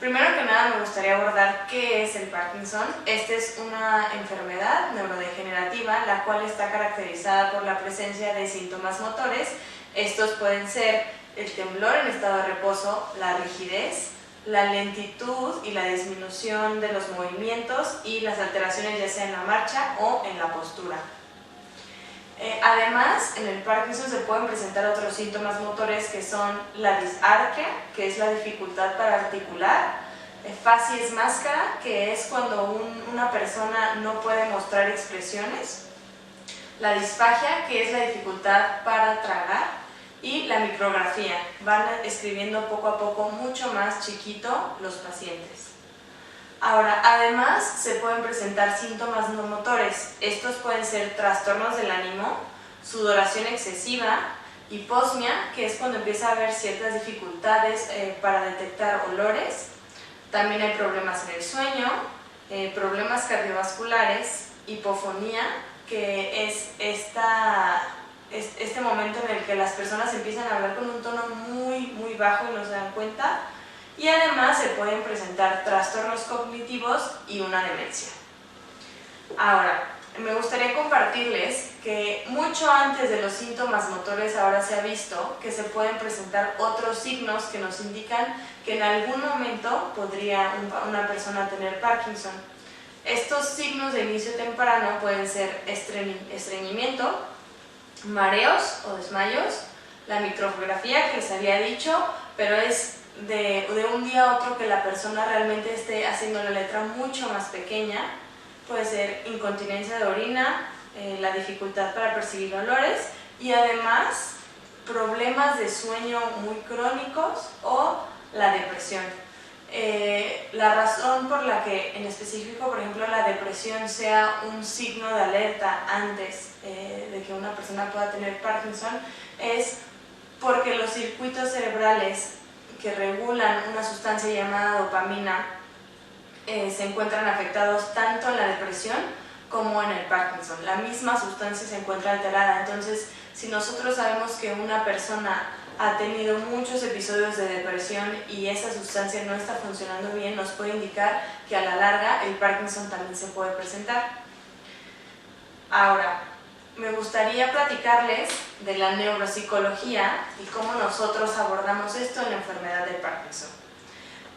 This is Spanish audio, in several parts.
Primero que nada me gustaría abordar qué es el Parkinson. Esta es una enfermedad neurodegenerativa la cual está caracterizada por la presencia de síntomas motores. Estos pueden ser el temblor en estado de reposo, la rigidez, la lentitud y la disminución de los movimientos y las alteraciones ya sea en la marcha o en la postura. Además, en el Parkinson se pueden presentar otros síntomas motores que son la disarquia, que es la dificultad para articular, facies máscara, que es cuando una persona no puede mostrar expresiones, la disfagia, que es la dificultad para tragar, y la micrografía. Van escribiendo poco a poco mucho más chiquito los pacientes. Ahora, además se pueden presentar síntomas no motores. Estos pueden ser trastornos del ánimo, sudoración excesiva, hiposmia, que es cuando empieza a haber ciertas dificultades para detectar olores. También hay problemas en el sueño, problemas cardiovasculares, hipofonía, que es este momento en el que las personas empiezan a hablar con un tono muy bajo y no se dan cuenta. Y además se pueden presentar trastornos cognitivos y una demencia. Ahora, me gustaría compartirles que mucho antes de los síntomas motores ahora se ha visto que se pueden presentar otros signos que nos indican que en algún momento podría una persona tener Parkinson. Estos signos de inicio temprano pueden ser estreñimiento, mareos o desmayos, la micrografía que les había dicho, pero es de un día a otro que la persona realmente esté haciendo la letra mucho más pequeña. Puede ser incontinencia de orina, la dificultad para percibir olores y además problemas de sueño muy crónicos o la depresión. La razón por la que en específico, por ejemplo, la depresión sea un signo de alerta antes de que una persona pueda tener Parkinson es porque los circuitos cerebrales que regulan una sustancia llamada dopamina se encuentran afectados tanto en la depresión como en el Parkinson. La misma sustancia se encuentra alterada. Entonces, si nosotros sabemos que una persona ha tenido muchos episodios de depresión y esa sustancia no está funcionando bien, nos puede indicar que a la larga el Parkinson también se puede presentar. Ahora, me gustaría platicarles de la neuropsicología y cómo nosotros abordamos esto en la enfermedad del Parkinson.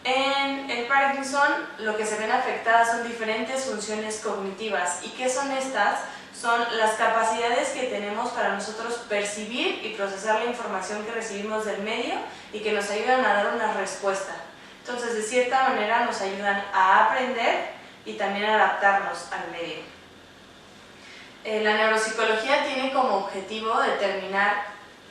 En el Parkinson lo que se ven afectadas son diferentes funciones cognitivas. ¿Y qué son estas? Son las capacidades que tenemos para nosotros percibir y procesar la información que recibimos del medio y que nos ayudan a dar una respuesta. Entonces, de cierta manera nos ayudan a aprender y también a adaptarnos al medio. La neuropsicología tiene como objetivo determinar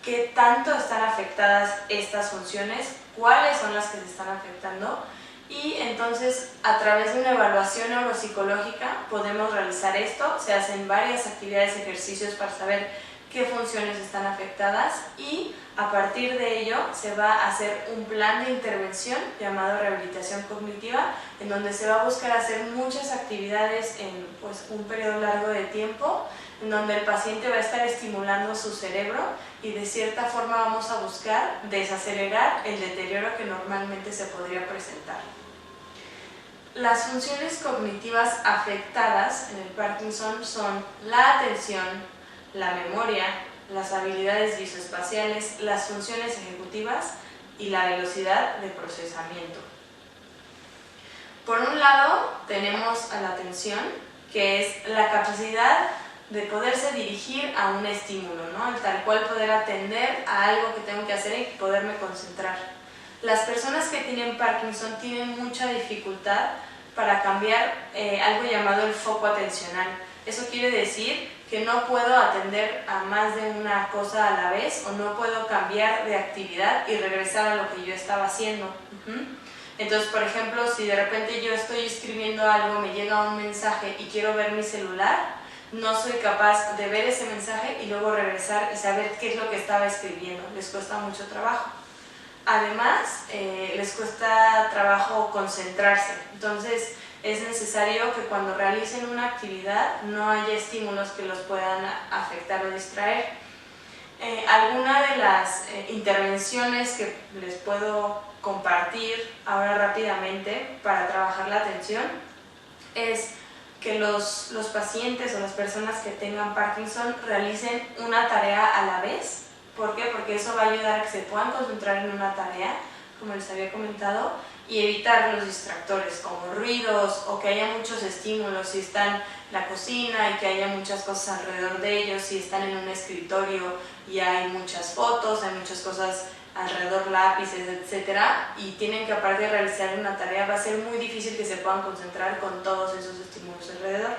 qué tanto están afectadas estas funciones, cuáles son las que se están afectando y entonces a través de una evaluación neuropsicológica podemos realizar esto. Se hacen varias actividades y ejercicios para saber qué funciones están afectadas y a partir de ello se va a hacer un plan de intervención llamado rehabilitación cognitiva, en donde se va a buscar hacer muchas actividades en un periodo largo de tiempo, en donde el paciente va a estar estimulando su cerebro y de cierta forma vamos a buscar desacelerar el deterioro que normalmente se podría presentar. Las funciones cognitivas afectadas en el Parkinson son la atención, la memoria, las habilidades visoespaciales, las funciones ejecutivas y la velocidad de procesamiento. Por un lado tenemos a la atención, que es la capacidad de poderse dirigir a un estímulo, ¿no? Tal cual poder atender a algo que tengo que hacer y poderme concentrar. Las personas que tienen Parkinson tienen mucha dificultad para cambiar algo llamado el foco atencional. Eso quiere decir que no puedo atender a más de una cosa a la vez o no puedo cambiar de actividad y regresar a lo que yo estaba haciendo. Entonces, por ejemplo, si de repente yo estoy escribiendo algo, me llega un mensaje y quiero ver mi celular, no soy capaz de ver ese mensaje y luego regresar y saber qué es lo que estaba escribiendo. Les cuesta mucho trabajo. Además, les cuesta trabajo concentrarse. Entonces, es necesario que cuando realicen una actividad no haya estímulos que los puedan afectar o distraer. Alguna de las intervenciones que les puedo compartir ahora rápidamente para trabajar la atención es que los pacientes o las personas que tengan Parkinson realicen una tarea a la vez. ¿Por qué? Porque eso va a ayudar a que se puedan concentrar en una tarea, como les había comentado, y evitar los distractores como ruidos o que haya muchos estímulos si están en la cocina y que haya muchas cosas alrededor de ellos, si están en un escritorio y hay muchas fotos, hay muchas cosas alrededor, lápices, etcétera, y tienen que aparte de realizar una tarea, va a ser muy difícil que se puedan concentrar con todos esos estímulos alrededor.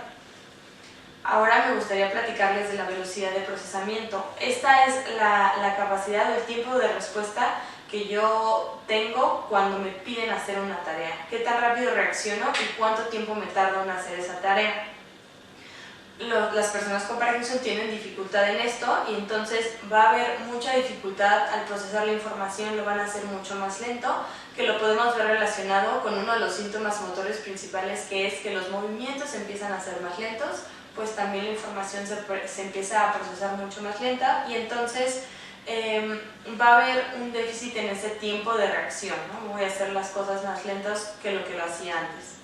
Ahora me gustaría platicarles de la velocidad de procesamiento. Esta es la capacidad o el tiempo de respuesta que yo tengo cuando me piden hacer una tarea. ¿Qué tan rápido reacciono y cuánto tiempo me tardo en hacer esa tarea? Las personas con Parkinson tienen dificultad en esto y entonces va a haber mucha dificultad al procesar la información, lo van a hacer mucho más lento, que lo podemos ver relacionado con uno de los síntomas motores principales, que es que los movimientos empiezan a ser más lentos, pues también la información se empieza a procesar mucho más lenta y entonces va a haber un déficit en ese tiempo de reacción, ¿no? Voy a hacer las cosas más lentas que lo hacía antes.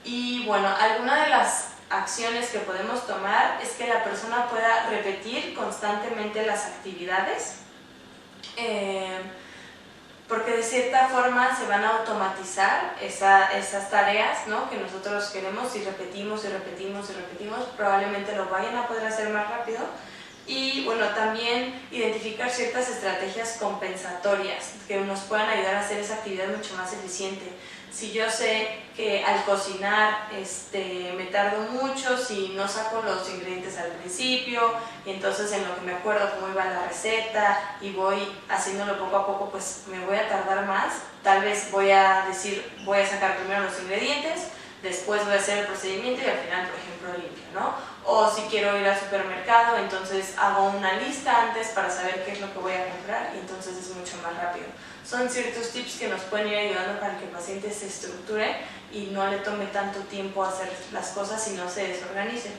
Y bueno, alguna de las acciones que podemos tomar es que la persona pueda repetir constantemente las actividades, porque de cierta forma se van a automatizar esas tareas, ¿no?, que nosotros queremos. Si repetimos y repetimos y repetimos, probablemente lo vayan a poder hacer más rápido. Y bueno, también identificar ciertas estrategias compensatorias que nos puedan ayudar a hacer esa actividad mucho más eficiente. Si yo sé que al cocinar me tardo mucho, si no saco los ingredientes al principio, y entonces en lo que me acuerdo cómo iba la receta y voy haciéndolo poco a poco, pues me voy a tardar más. Tal vez voy a sacar primero los ingredientes, después voy a hacer el procedimiento y al final, por ejemplo, limpio, ¿no? O si quiero ir al supermercado, entonces hago una lista antes para saber qué es lo que voy a comprar y entonces es mucho más rápido. Son ciertos tips que nos pueden ir ayudando para que el paciente se estructure y no le tome tanto tiempo hacer las cosas y no se desorganice.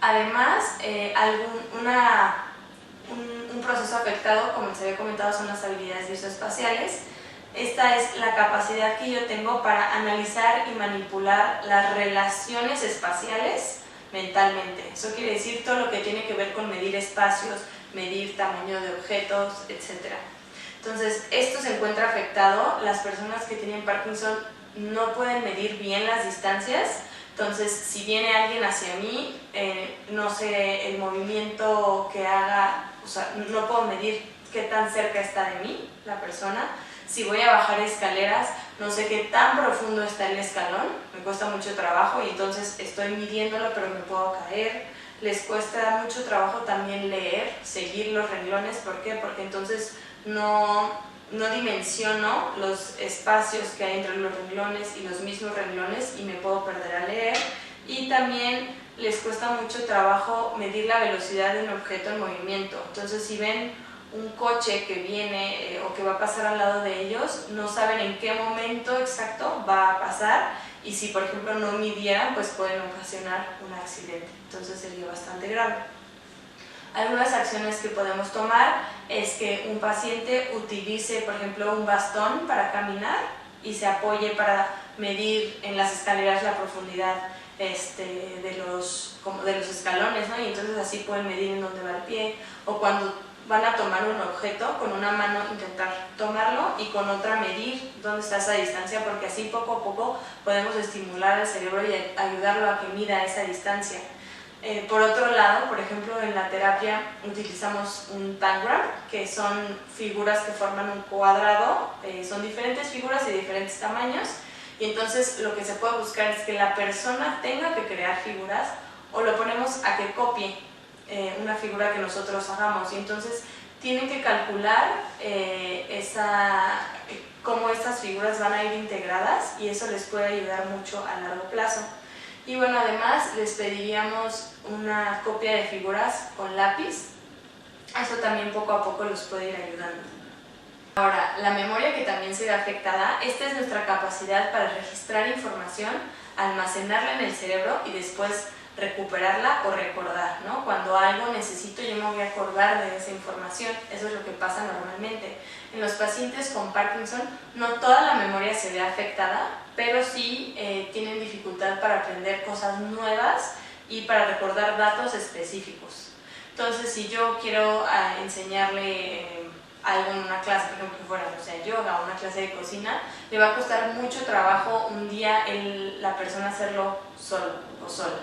Además, un proceso afectado, como les había comentado, son las habilidades visoespaciales. Esta es la capacidad que yo tengo para analizar y manipular las relaciones espaciales mentalmente. Eso quiere decir todo lo que tiene que ver con medir espacios, medir tamaño de objetos, etc. Entonces, esto se encuentra afectado. Las personas que tienen Parkinson no pueden medir bien las distancias. Entonces, si viene alguien hacia mí, no sé el movimiento que haga, o sea, no puedo medir qué tan cerca está de mí la persona. Si voy a bajar escaleras, no sé qué tan profundo está el escalón, me cuesta mucho trabajo y entonces estoy midiéndolo, pero me puedo caer. Les cuesta mucho trabajo también leer, seguir los renglones. ¿Por qué? Porque entonces no dimensiono los espacios que hay entre los renglones y los mismos renglones y me puedo perder al leer. Y también les cuesta mucho trabajo medir la velocidad de un objeto en movimiento. Entonces, si ven un coche que viene o que va a pasar al lado de ellos, no saben en qué momento exacto va a pasar y si por ejemplo no midieran, pues pueden ocasionar un accidente. Entonces sería bastante grave. Algunas acciones que podemos tomar es que un paciente utilice, por ejemplo, un bastón para caminar y se apoye para medir en las escaleras la profundidad de los escalones, ¿no? Y entonces así pueden medir en dónde va el pie, o cuando van a tomar un objeto, con una mano intentar tomarlo y con otra medir dónde está esa distancia, porque así poco a poco podemos estimular al cerebro y ayudarlo a que mida esa distancia. Por otro lado, por ejemplo, en la terapia utilizamos un tangram, que son figuras que forman un cuadrado, son diferentes figuras y de diferentes tamaños, y entonces lo que se puede buscar es que la persona tenga que crear figuras o lo ponemos a que copie una figura que nosotros hagamos, y entonces tienen que calcular cómo estas figuras van a ir integradas y eso les puede ayudar mucho a largo plazo. Y bueno, además les pediríamos una copia de figuras con lápiz. Eso también poco a poco los puede ir ayudando. Ahora, la memoria que también se ve afectada, esta es nuestra capacidad para registrar información, almacenarla en el cerebro y después recuperarla o recordar, ¿no? Cuando algo necesito, yo me voy a acordar de esa información. Eso es lo que pasa normalmente. En los pacientes con Parkinson no toda la memoria se ve afectada, pero sí tienen dificultad para aprender cosas nuevas y para recordar datos específicos. Entonces, si yo quiero enseñarle algo en una clase, por ejemplo, que fuera, o sea, yoga o una clase de cocina, le va a costar mucho trabajo un día la persona hacerlo solo o sola.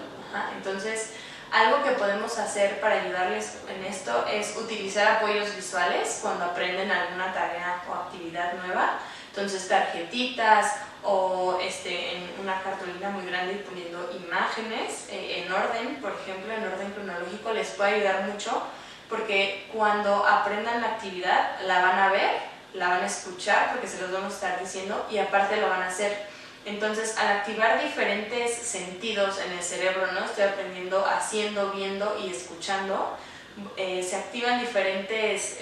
Entonces, algo que podemos hacer para ayudarles en esto es utilizar apoyos visuales cuando aprenden alguna tarea o actividad nueva. Entonces, tarjetitas o en una cartulina muy grande y poniendo imágenes en orden, por ejemplo, en orden cronológico, les puede ayudar mucho, porque cuando aprendan la actividad la van a ver, la van a escuchar porque se los vamos a estar diciendo y aparte lo van a hacer. Entonces, al activar diferentes sentidos en el cerebro, ¿no? Estoy aprendiendo haciendo, viendo y escuchando, se activan diferentes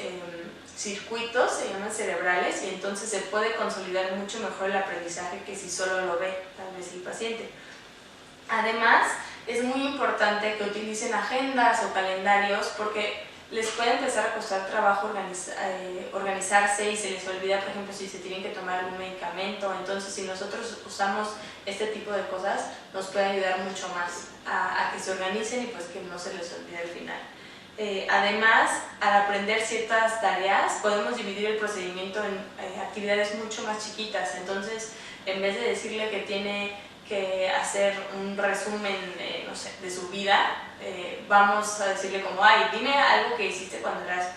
circuitos, se llaman cerebrales, y entonces se puede consolidar mucho mejor el aprendizaje que si solo lo ve tal vez el paciente. Además, es muy importante que utilicen agendas o calendarios porque les puede empezar a costar trabajo organizarse y se les olvida, por ejemplo, si se tienen que tomar algún medicamento. Entonces, si nosotros usamos este tipo de cosas, nos puede ayudar mucho más a que se organicen y pues que no se les olvide al final. Además, al aprender ciertas tareas, podemos dividir el procedimiento en actividades mucho más chiquitas. Entonces, en vez de decirle que tiene que hacer un resumen, no sé, de su vida, vamos a decirle como, ay, dime algo que hiciste cuando eras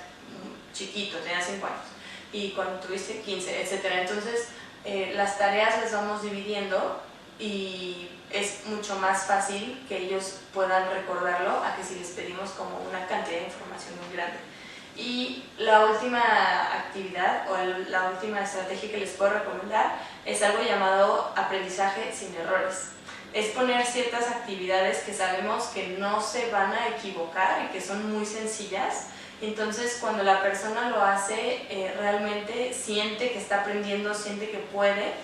chiquito, tenías 5 años, y cuando tuviste 15, etc. Entonces, las tareas las vamos dividiendo y es mucho más fácil que ellos puedan recordarlo a que si les pedimos como una cantidad de información muy grande. Y la última actividad o la última estrategia que les puedo recomendar es algo llamado aprendizaje sin errores. Es poner ciertas actividades que sabemos que no se van a equivocar y que son muy sencillas. Entonces, cuando la persona lo hace, realmente siente que está aprendiendo, siente que puede,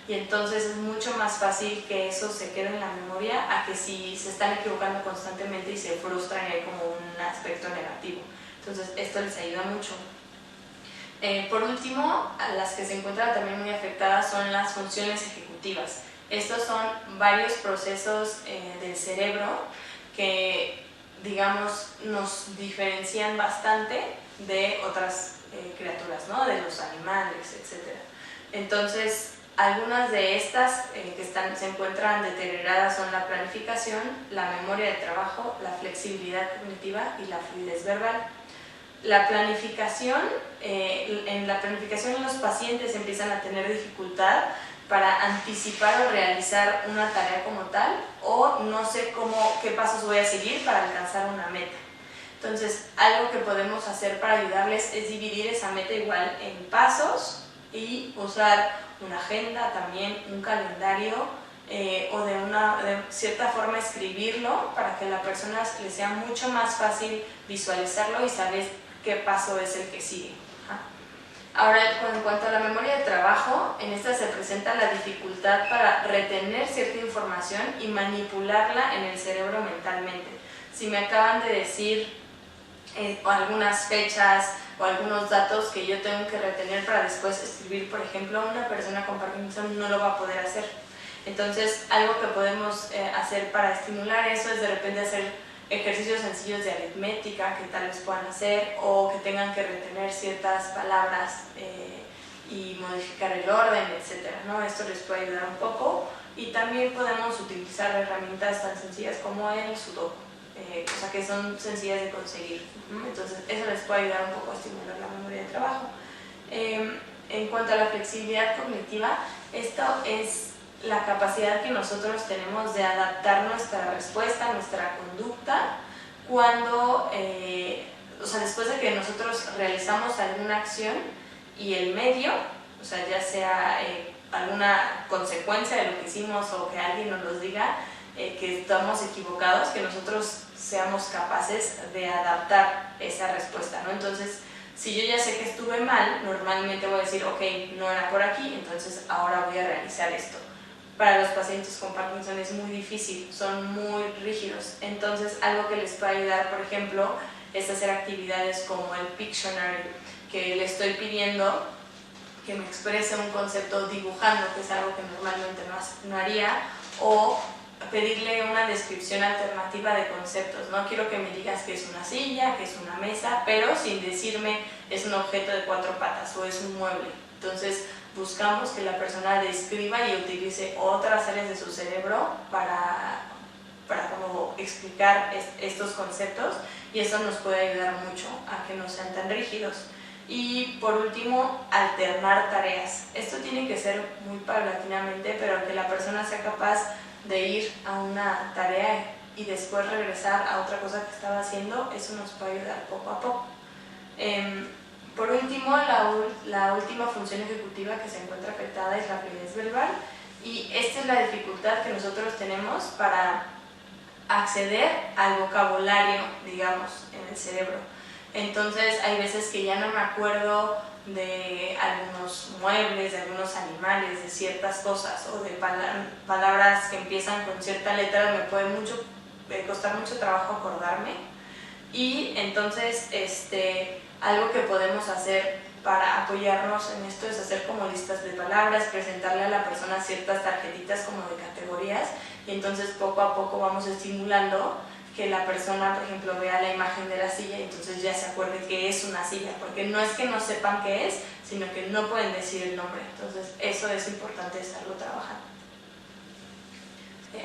y entonces es mucho más fácil que eso se quede en la memoria a que si se están equivocando constantemente y se frustran y hay como un aspecto negativo. Entonces, esto les ayuda mucho. Por último, a las que se encuentran también muy afectadas son las funciones ejecutivas. Estos son varios procesos del cerebro que, digamos, nos diferencian bastante de otras criaturas, ¿no? De los animales, etc. Entonces, algunas de estas que se encuentran deterioradas son la planificación, la memoria de trabajo, la flexibilidad cognitiva y la fluidez verbal. La planificación, en la planificación los pacientes empiezan a tener dificultad para anticipar o realizar una tarea como tal, o no sé qué pasos voy a seguir para alcanzar una meta. Entonces, algo que podemos hacer para ayudarles es dividir esa meta igual en pasos y usar una agenda, también un calendario, o de cierta forma escribirlo para que a la persona le sea mucho más fácil visualizarlo y saber qué paso es el que sigue. Ahora, en cuanto a la memoria de trabajo, en esta se presenta la dificultad para retener cierta información y manipularla en el cerebro mentalmente. Si me acaban de decir algunas fechas o algunos datos que yo tengo que retener para después escribir, por ejemplo, una persona con Parkinson no lo va a poder hacer. Entonces, algo que podemos hacer para estimular eso es de repente hacer ejercicios sencillos de aritmética que tal vez puedan hacer, o que tengan que retener ciertas palabras y modificar el orden, etc., ¿no? Esto les puede ayudar un poco, y también podemos utilizar herramientas tan sencillas como el sudoku, o sea, que son sencillas de conseguir. Entonces, eso les puede ayudar un poco a estimular la memoria de trabajo. En cuanto a la flexibilidad cognitiva, esto es la capacidad que nosotros tenemos de adaptar nuestra respuesta, nuestra conducta, cuando, o sea, después de que nosotros realizamos alguna acción y el medio, o sea, ya sea alguna consecuencia de lo que hicimos o que alguien nos lo diga, que estamos equivocados, que nosotros seamos capaces de adaptar esa respuesta, ¿no? Entonces, si yo ya sé que estuve mal, normalmente voy a decir, ok, no era por aquí, entonces ahora voy a realizar esto. para los pacientes con Parkinson es muy difícil, son muy rígidos. Entonces, algo que les puede ayudar, por ejemplo, es hacer actividades como el Pictionary, que le estoy pidiendo que me exprese un concepto dibujando, que es algo que normalmente no haría, o pedirle una descripción alternativa de conceptos. No quiero que me digas que es una silla, que es una mesa, pero sin decirme es un objeto de 4 patas o es un mueble. Entonces buscamos que la persona describa y utilice otras áreas de su cerebro para como explicar estos conceptos, y eso nos puede ayudar mucho a que no sean tan rígidos. Y por último, alternar tareas. Esto tiene que ser muy paulatinamente, pero que la persona sea capaz de ir a una tarea y después regresar a otra cosa que estaba haciendo, eso nos puede ayudar poco a poco. Por último, la última función ejecutiva que se encuentra afectada es la fluidez verbal, y esta es la dificultad que nosotros tenemos para acceder al vocabulario, digamos, en el cerebro. Entonces hay veces que ya no me acuerdo de algunos muebles, de algunos animales, de ciertas cosas, o de palabras que empiezan con cierta letra, me puede costar mucho trabajo acordarme. Y entonces algo que podemos hacer para apoyarnos en esto es hacer como listas de palabras, presentarle a la persona ciertas tarjetitas como de categorías, y entonces poco a poco vamos estimulando que la persona, por ejemplo, vea la imagen de la silla y entonces ya se acuerde que es una silla, porque no es que no sepan qué es, sino que no pueden decir el nombre. Entonces eso es importante estarlo trabajando.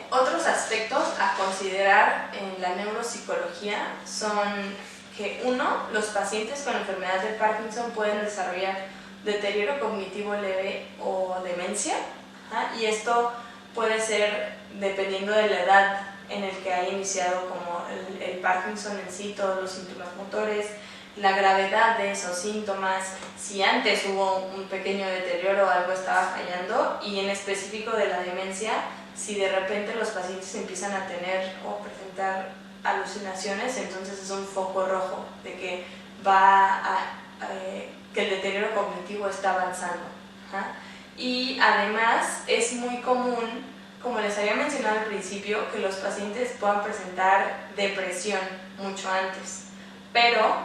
Otros aspectos a considerar en la neuropsicología son que, uno, los pacientes con enfermedad de Parkinson pueden desarrollar deterioro cognitivo leve o demencia, y esto puede ser dependiendo de la edad en el que haya iniciado como el Parkinson en sí, todos los síntomas motores, la gravedad de esos síntomas, si antes hubo un pequeño deterioro o algo estaba fallando, y en específico de la demencia, si de repente los pacientes empiezan a tener o presentar alucinaciones, entonces es un foco rojo de que que el deterioro cognitivo está avanzando. Y además es muy común, como les había mencionado al principio, que los pacientes puedan presentar depresión mucho antes, pero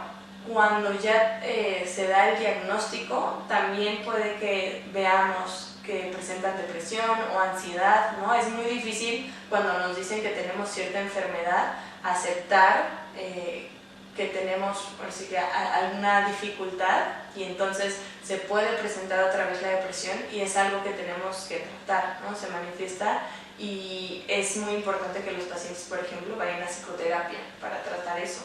cuando ya se da el diagnóstico, también puede que veamos que presentan depresión o ansiedad, ¿no? Es muy difícil cuando nos dicen que tenemos cierta enfermedad aceptar que tenemos alguna dificultad, y entonces se puede presentar otra vez la depresión, y es algo que tenemos que tratar, ¿no? Se manifiesta, y es muy importante que los pacientes, por ejemplo, vayan a psicoterapia para tratar eso.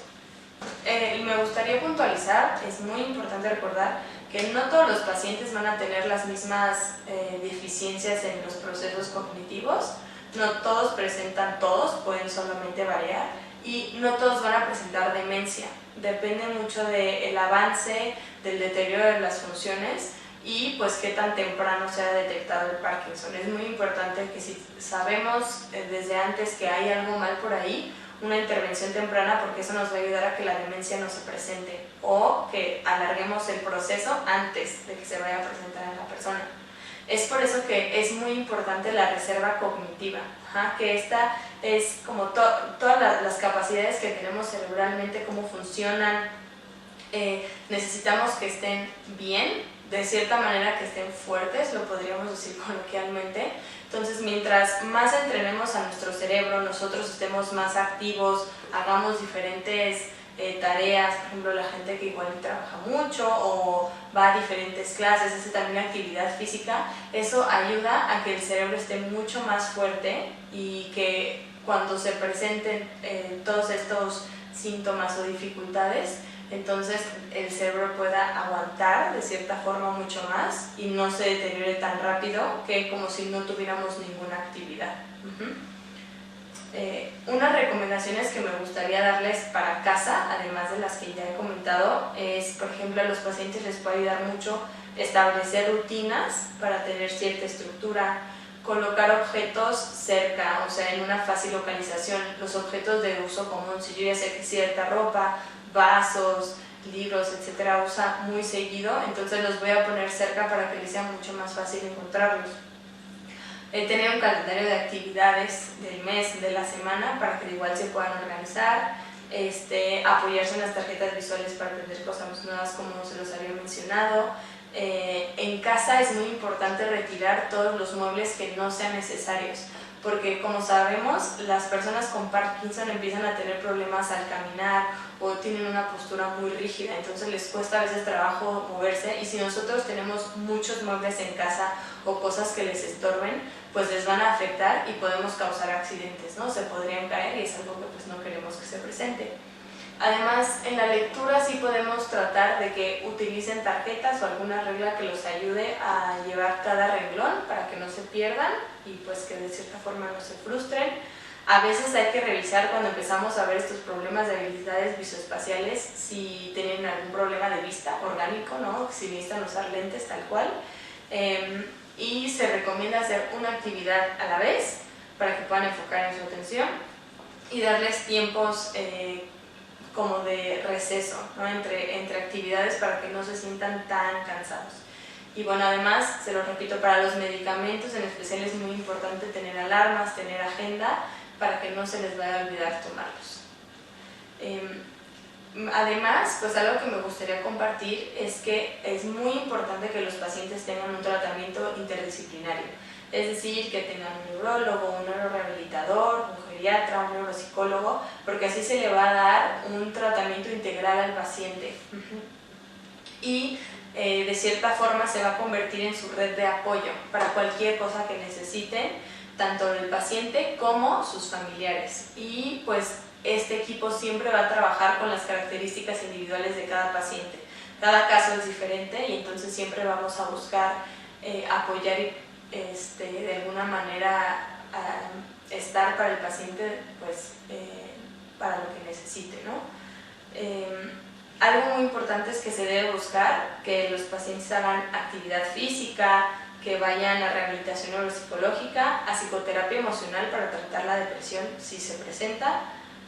Me gustaría puntualizar, es muy importante recordar que no todos los pacientes van a tener las mismas deficiencias en los procesos cognitivos, no todos presentan pueden solamente variar, y no todos van a presentar demencia. Depende mucho del avance, del deterioro de las funciones y pues qué tan temprano se ha detectado el Parkinson. Es muy importante que si sabemos desde antes que hay algo mal por ahí, una intervención temprana, porque eso nos va a ayudar a que la demencia no se presente o que alarguemos el proceso antes de que se vaya a presentar en la persona. Es por eso que es muy importante la reserva cognitiva, que esta es como todas las capacidades que tenemos cerebralmente, cómo funcionan, necesitamos que estén bien, de cierta manera que estén fuertes, lo podríamos decir coloquialmente. Entonces, mientras más entrenemos a nuestro cerebro, nosotros estemos más activos, hagamos diferentes tareas, por ejemplo, la gente que igual trabaja mucho o va a diferentes clases, hace también actividad física, eso ayuda a que el cerebro esté mucho más fuerte y que cuando se presenten todos estos síntomas o dificultades, entonces el cerebro pueda aguantar de cierta forma mucho más y no se deteriore tan rápido que como si no tuviéramos ninguna actividad. Unas recomendaciones que me gustaría darles para casa, además de las que ya he comentado, es, por ejemplo, a los pacientes les puede ayudar mucho establecer rutinas para tener cierta estructura, colocar objetos cerca, o sea, en una fácil localización, los objetos de uso común. Si yo ya sé que cierta ropa, vasos, libros, etcétera, usa muy seguido, entonces los voy a poner cerca para que les sea mucho más fácil encontrarlos. tener un calendario de actividades del mes, de la semana, para que igual se puedan organizar, apoyarse en las tarjetas visuales para aprender cosas nuevas como se los había mencionado. En casa es muy importante retirar todos los muebles que no sean necesarios, porque como sabemos, las personas con Parkinson empiezan a tener problemas al caminar o tienen una postura muy rígida, entonces les cuesta a veces trabajo moverse, y si nosotros tenemos muchos muebles en casa o cosas que les estorben, pues les van a afectar y podemos causar accidentes, ¿no? Se podrían caer y es algo que pues no queremos que se presente. Además, en la lectura sí podemos tratar de que utilicen tarjetas o alguna regla que los ayude a llevar cada renglón para que no se pierdan y pues que de cierta forma no se frustren. A veces hay que revisar cuando empezamos a ver estos problemas de habilidades visoespaciales si tienen algún problema de vista orgánico, ¿no? Si necesitan usar lentes tal cual. Y se recomienda hacer una actividad a la vez para que puedan enfocar en su atención y darles tiempos como de receso, ¿no? entre actividades para que no se sientan tan cansados. Y bueno, además, se lo repito, para los medicamentos en especial es muy importante tener alarmas, tener agenda para que no se les vaya a olvidar tomarlos. Además, pues algo que me gustaría compartir es que es muy importante que los pacientes tengan un tratamiento interdisciplinario, es decir, que tengan un neurólogo, un neurorehabilitador, un geriatra, un neuropsicólogo, porque así se le va a dar un tratamiento integral al paciente y de cierta forma se va a convertir en su red de apoyo para cualquier cosa que necesiten, tanto el paciente como sus familiares. Y pues este equipo siempre va a trabajar con las características individuales de cada paciente. Cada caso es diferente y entonces siempre vamos a buscar apoyar y de alguna manera estar para el paciente pues, para lo que necesite, ¿no? Algo muy importante es que se debe buscar que los pacientes hagan actividad física, que vayan a rehabilitación neuropsicológica, a psicoterapia emocional para tratar la depresión si se presenta,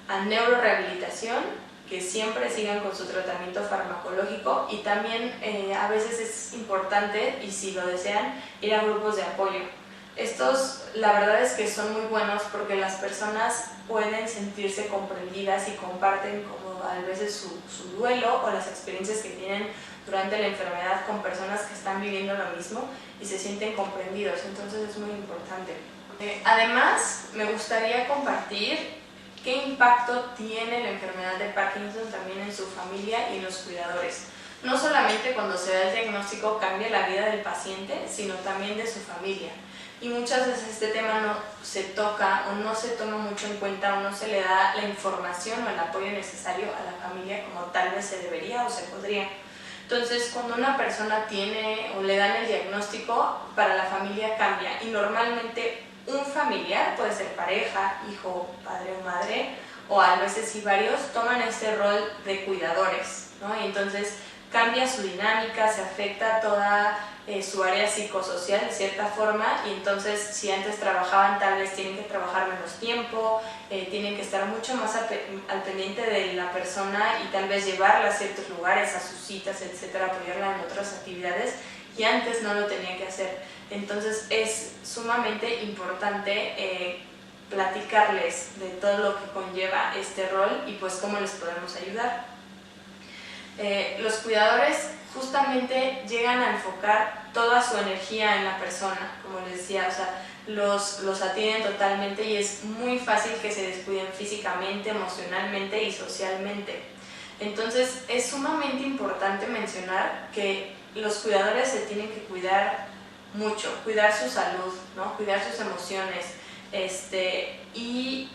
a neurorehabilitación, que siempre sigan con su tratamiento farmacológico y también a veces es importante, y si lo desean, ir a grupos de apoyo. Estos la verdad es que son muy buenos porque las personas pueden sentirse comprendidas y comparten como a veces su duelo o las experiencias que tienen durante la enfermedad con personas que están viviendo lo mismo y se sienten comprendidos, entonces es muy importante. Además, me gustaría compartir qué impacto tiene la enfermedad de Parkinson también en su familia y en los cuidadores. No solamente cuando se da el diagnóstico cambia la vida del paciente, sino también de su familia. Y muchas veces este tema no se toca o no se toma mucho en cuenta o no se le da la información o el apoyo necesario a la familia como tal vez se debería o se podría. Entonces, cuando una persona tiene o le dan el diagnóstico, para la familia cambia y normalmente un familiar, puede ser pareja, hijo, padre o madre, o a veces sí varios, toman este rol de cuidadores, ¿no? Y entonces cambia su dinámica, se afecta toda su área psicosocial de cierta forma y entonces si antes trabajaban tal vez tienen que trabajar menos tiempo, tienen que estar mucho más al pendiente de la persona y tal vez llevarla a ciertos lugares, a sus citas, etcétera, apoyarla en otras actividades y antes no lo tenía que hacer. Entonces es sumamente importante platicarles de todo lo que conlleva este rol y pues cómo les podemos ayudar. Los cuidadores justamente llegan a enfocar toda su energía en la persona, como les decía, o sea, los atienden totalmente y es muy fácil que se descuiden físicamente, emocionalmente y socialmente. Entonces es sumamente importante mencionar que los cuidadores se tienen que cuidar mucho, cuidar su salud, ¿no? Cuidar sus emociones y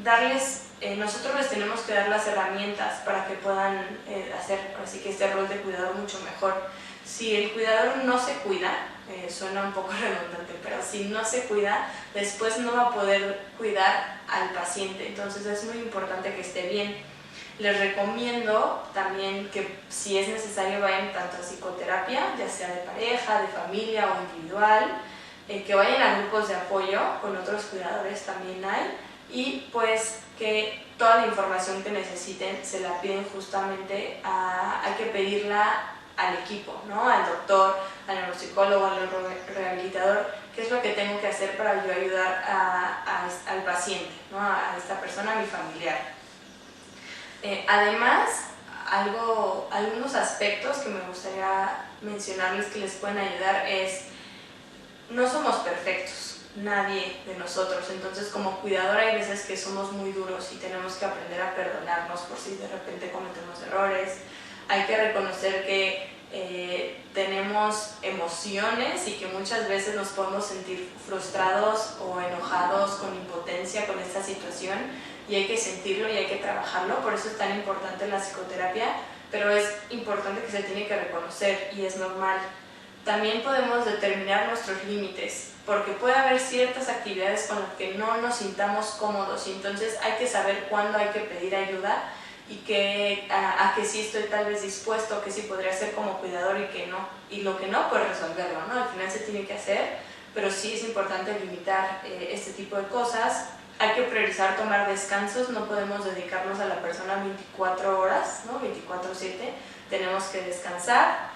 darles, nosotros les tenemos que dar las herramientas para que puedan hacer así que este rol de cuidador mucho mejor. Si el cuidador no se cuida, suena un poco redundante, pero si no se cuida, después no va a poder cuidar al paciente, entonces es muy importante que esté bien. Les recomiendo también que si es necesario vayan tanto a psicoterapia, ya sea de pareja, de familia o individual, que vayan a grupos de apoyo, con otros cuidadores también hay, y pues que toda la información que necesiten se la piden justamente hay que pedirla al equipo, ¿no? Al doctor, al neuropsicólogo, al neurorehabilitador, ¿Qué es lo que tengo que hacer para yo ayudar al paciente, ¿no? A esta persona, a mi familiar? Además, algunos aspectos que me gustaría mencionarles que les pueden ayudar es, no somos perfectos, nadie de nosotros, entonces como cuidador hay veces que somos muy duros y tenemos que aprender a perdonarnos por si de repente cometemos errores. Hay que reconocer que tenemos emociones y que muchas veces nos podemos sentir frustrados o enojados, con impotencia con esta situación, y hay que sentirlo y hay que trabajarlo. Por eso es tan importante la psicoterapia, pero es importante que se tiene que reconocer y es normal. También podemos determinar nuestros límites, porque puede haber ciertas actividades con las que no nos sintamos cómodos y entonces hay que saber cuándo hay que pedir ayuda y a que sí estoy tal vez dispuesto, que sí podría hacer como cuidador y que no. Y lo que no, pues resolverlo, ¿no? Al final se tiene que hacer, pero sí es importante limitar este tipo de cosas. Hay que priorizar tomar descansos, no podemos dedicarnos a la persona 24 horas, ¿no? 24/7, tenemos que descansar.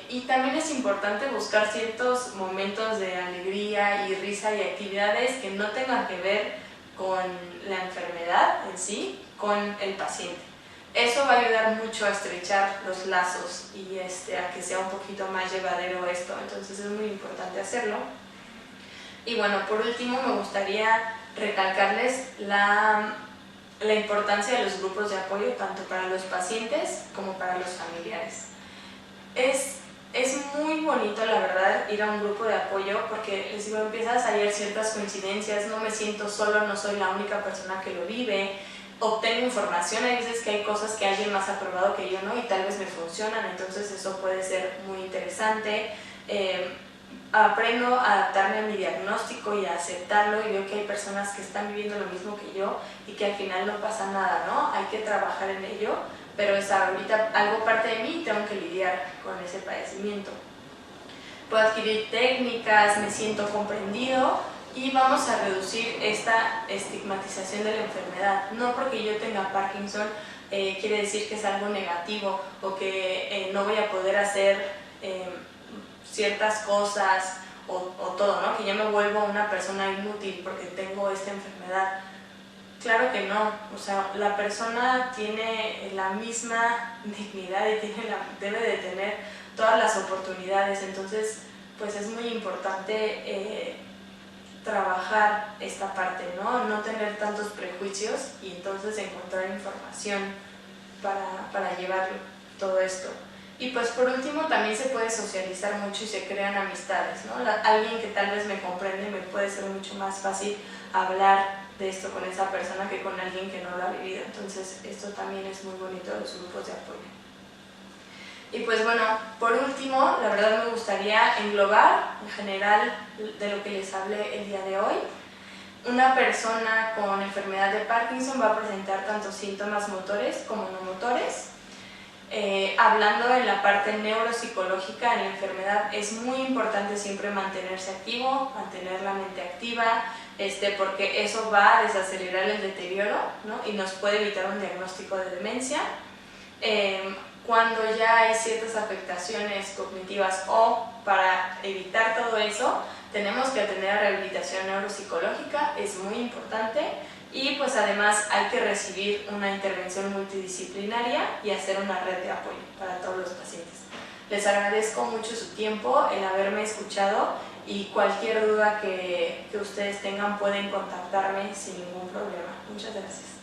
Y también es importante buscar ciertos momentos de alegría y risa y actividades que no tengan que ver con la enfermedad en sí, con el paciente. Eso va a ayudar mucho a estrechar los lazos y a que sea un poquito más llevadero esto, entonces es muy importante hacerlo. Y bueno, por último me gustaría recalcarles la importancia de los grupos de apoyo tanto para los pacientes como para los familiares. Es muy bonito, la verdad, ir a un grupo de apoyo porque les digo, empiezas a hallar ciertas coincidencias, no me siento solo, no soy la única persona que lo vive, obtengo información, hay veces que hay cosas que alguien más ha probado que yo no y tal vez me funcionan, entonces eso puede ser muy interesante. Aprendo a adaptarme a mi diagnóstico y a aceptarlo y veo que hay personas que están viviendo lo mismo que yo y que al final no pasa nada, ¿no? Hay que trabajar en ello, pero es ahorita algo parte de mí y tengo que lidiar con ese padecimiento. Puedo adquirir técnicas, me siento comprendido y vamos a reducir esta estigmatización de la enfermedad. No porque yo tenga Parkinson quiere decir que es algo negativo o que no voy a poder hacer ciertas cosas o todo, ¿no? Que yo me vuelvo una persona inútil porque tengo esta enfermedad. Claro que no, o sea, la persona tiene la misma dignidad y debe de tener todas las oportunidades, entonces pues es muy importante trabajar esta parte, ¿no? No tener tantos prejuicios y entonces encontrar información para llevar todo esto. Y pues por último también se puede socializar mucho y se crean amistades, ¿no? Alguien que tal vez me comprende, me puede ser mucho más fácil hablar de esto con esa persona que con alguien que no lo ha vivido. Entonces esto también es muy bonito de los grupos de apoyo. Y pues bueno, por último, la verdad me gustaría englobar en general de lo que les hablé el día de hoy. Una persona con enfermedad de Parkinson va a presentar tanto síntomas motores como no motores. Hablando en la parte neuropsicológica en la enfermedad, es muy importante siempre mantenerse activo, mantener la mente activa, porque eso va a desacelerar el deterioro, ¿no? Y nos puede evitar un diagnóstico de demencia. Cuando ya hay ciertas afectaciones cognitivas o para evitar todo eso, tenemos que atender a rehabilitación neuropsicológica, es muy importante. Y pues además hay que recibir una intervención multidisciplinaria y hacer una red de apoyo para todos los pacientes. Les agradezco mucho su tiempo, el haberme escuchado y cualquier duda que ustedes tengan pueden contactarme sin ningún problema. Muchas gracias.